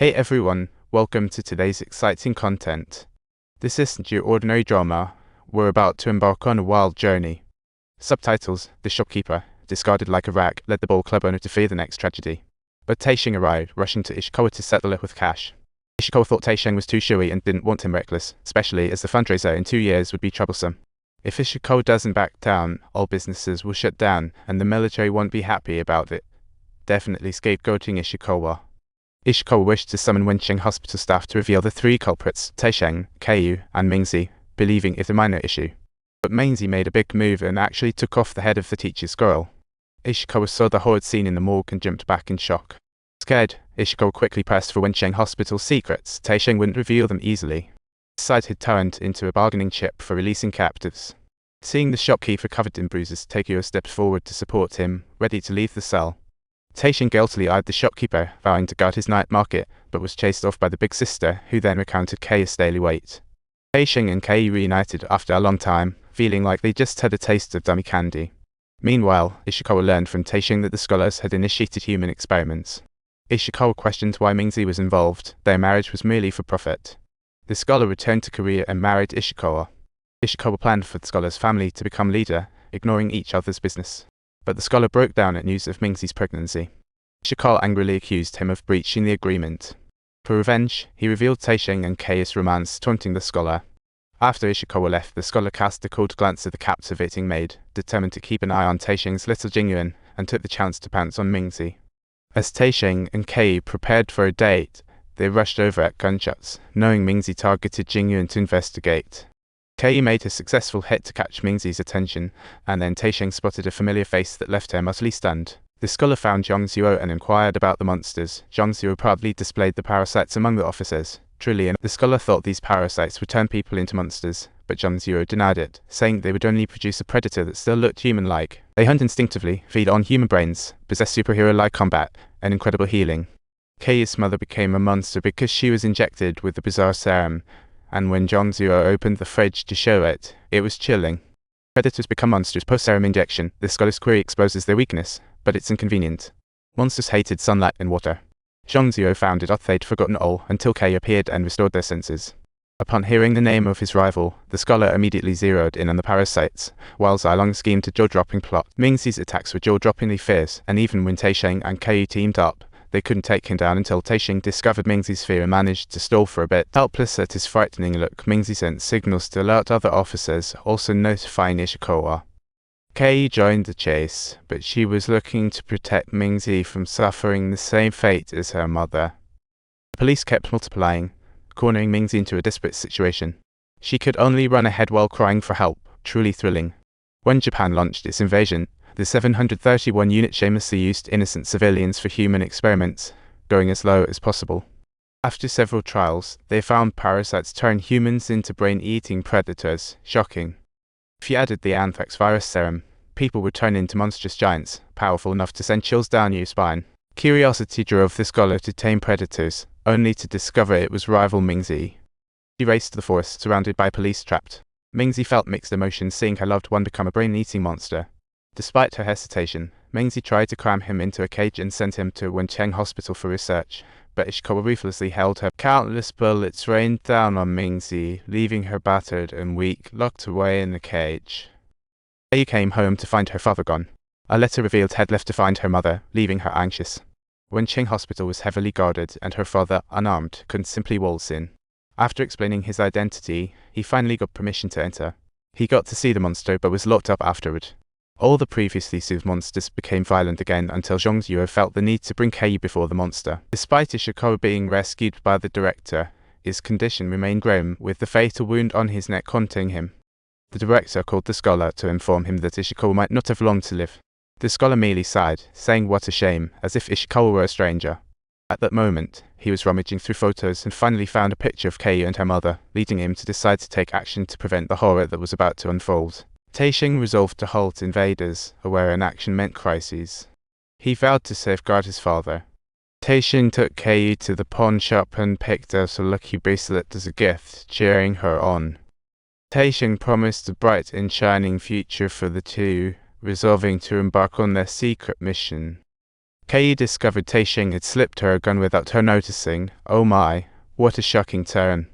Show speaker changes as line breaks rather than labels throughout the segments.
Hey everyone, welcome to today's exciting content. This isn't your ordinary drama, we're about to embark on a wild journey. Subtitles: The shopkeeper, discarded like a rag, led the ball club owner to fear the next tragedy. But Taisheng arrived, rushing to Ishikawa to settle it with cash. Ishikawa thought Taisheng was too showy and didn't want him reckless, especially as the fundraiser in 2 years would be troublesome. If Ishikawa doesn't back down, all businesses will shut down, and the military won't be happy about it. Definitely scapegoating Ishikawa. Ishikawa wished to summon Wencheng hospital staff to reveal the three culprits, Taisheng, Keiyu, and Mingzi, believing it's a minor issue. But Mingzi made a big move and actually took off the head of the teacher's girl. Ishikawa saw the horrid scene in the morgue and jumped back in shock. Scared, Ishikawa quickly pressed for Wencheng hospital's secrets. Taisheng wouldn't reveal them easily. His side had turned into a bargaining chip for releasing captives. Seeing the shopkeeper covered in bruises, Taikyo stepped forward to support him, ready to leave the cell. Taisheng guiltily eyed the shopkeeper, vowing to guard his night market, but was chased off by the big sister, who then recounted Kei's daily weight. Taisheng and Kei reunited after a long time, feeling like they just had a taste of dummy candy. Meanwhile, Ishikawa learned from Taisheng that the scholars had initiated human experiments. Ishikawa questioned why Mingzi was involved. Their marriage was merely for profit. The scholar returned to Korea and married Ishikawa. Ishikawa planned for the scholar's family to become leader, ignoring each other's business. But the scholar broke down at news of Mingzi's pregnancy. Ishikawa angrily accused him of breaching the agreement. For revenge, he revealed Taisheng and Kei's romance, taunting the scholar. After Ishikawa left, the scholar cast a cold glance at the captivating maid, determined to keep an eye on Taisheng's little Jingyuan, and took the chance to pounce on Mingzi. As Taisheng and Kei prepared for a date, they rushed over at gunshots, knowing Mingzi targeted Jingyuan to investigate. Kei made a successful hit to catch Mingzi's attention, and then Taisheng spotted a familiar face that left her utterly stunned. The scholar found Zhongzuo and inquired about the monsters. Zhongzuo proudly displayed the parasites among the officers. Truly, the scholar thought these parasites would turn people into monsters, but Zhongzuo denied it, saying they would only produce a predator that still looked human-like. They hunt instinctively, feed on human brains, possess superhero-like combat, and incredible healing. Kei's mother became a monster because she was injected with the bizarre serum, and when Zhongzuo opened the fridge to show it, it was chilling. Predators become monsters post-serum injection. The scholar's query exposes their weakness, but it's inconvenient. Monsters hated sunlight and water. Zhongzuo found it out they'd forgotten all until Kei appeared and restored their senses. Upon hearing the name of his rival, the scholar immediately zeroed in on the parasites, while Zilong schemed a jaw-dropping plot. Mingzi's attacks were jaw-droppingly fierce, and even when Taisheng and Kei teamed up, they couldn't take him down until Taisheng discovered Mingzi's fear and managed to stall for a bit. Helpless at his frightening look, Mingzi sent signals to alert other officers, also notifying Ishikawa. Kei joined the chase, but she was looking to protect Mingzi from suffering the same fate as her mother. The police kept multiplying, cornering Mingzi into a desperate situation. She could only run ahead while crying for help, truly thrilling. When Japan launched its invasion, the 731 unit shamelessly used innocent civilians for human experiments, going as low as possible. After several trials, they found parasites turn humans into brain-eating predators. Shocking. If you added the anthrax virus serum, people would turn into monstrous giants, powerful enough to send chills down your spine. Curiosity drove the scholar to tame predators, only to discover it was rival Mingzi. She raced to the forest, surrounded by police trapped. Mingzi felt mixed emotions seeing her loved one become a brain-eating monster. Despite her hesitation, Mingzi tried to cram him into a cage and sent him to Wencheng Hospital for research, but Ishikawa ruthlessly held her. Countless bullets rained down on Mingzi, leaving her battered and weak, locked away in the cage. Kei came home to find her father gone. A letter revealed had left to find her mother, leaving her anxious. Wencheng Hospital was heavily guarded, and her father, unarmed, couldn't simply waltz in. After explaining his identity, he finally got permission to enter. He got to see the monster but was locked up afterward. All the previously soothed monsters became violent again until Zhongzuo felt the need to bring Kei before the monster. Despite Ishikawa being rescued by the director, his condition remained grim, with the fatal wound on his neck haunting him. The director called the scholar to inform him that Ishikawa might not have long to live. The scholar merely sighed, saying what a shame, as if Ishikawa were a stranger. At that moment, he was rummaging through photos and finally found a picture of Kei and her mother, leading him to decide to take action to prevent the horror that was about to unfold. Taisheng resolved to halt invaders, aware inaction meant crises. He vowed to safeguard his father. Taisheng took Kei to the pawn shop and picked out a lucky bracelet as a gift, cheering her on. Taisheng promised a bright and shining future for the two, resolving to embark on their secret mission. Kei discovered Taisheng had slipped her a gun without her noticing. Oh my, what a shocking turn.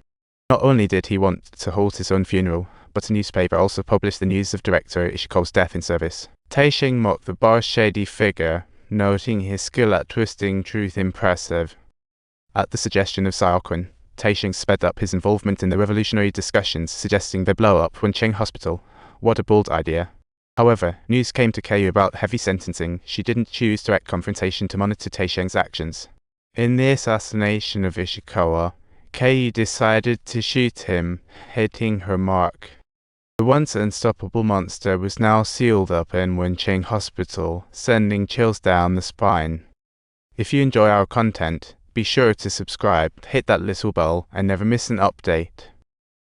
Not only did he want to hold his own funeral, but a newspaper also published the news of director Ishikawa's death in service. Taisheng mocked the bar's shady figure, noting his skill at twisting truth impressive. At the suggestion of Saokun, Taisheng sped up his involvement in the revolutionary discussions, suggesting they blow up Wencheng Hospital. What a bold idea. However, news came to Kei about heavy sentencing. She didn't choose direct confrontation to monitor Taisheng's actions. In the assassination of Ishikawa, Kei decided to shoot him, hitting her mark. The once unstoppable monster was now sealed up in Wencheng Hospital, sending chills down the spine. If you enjoy our content, be sure to subscribe, hit that little bell, and never miss an update.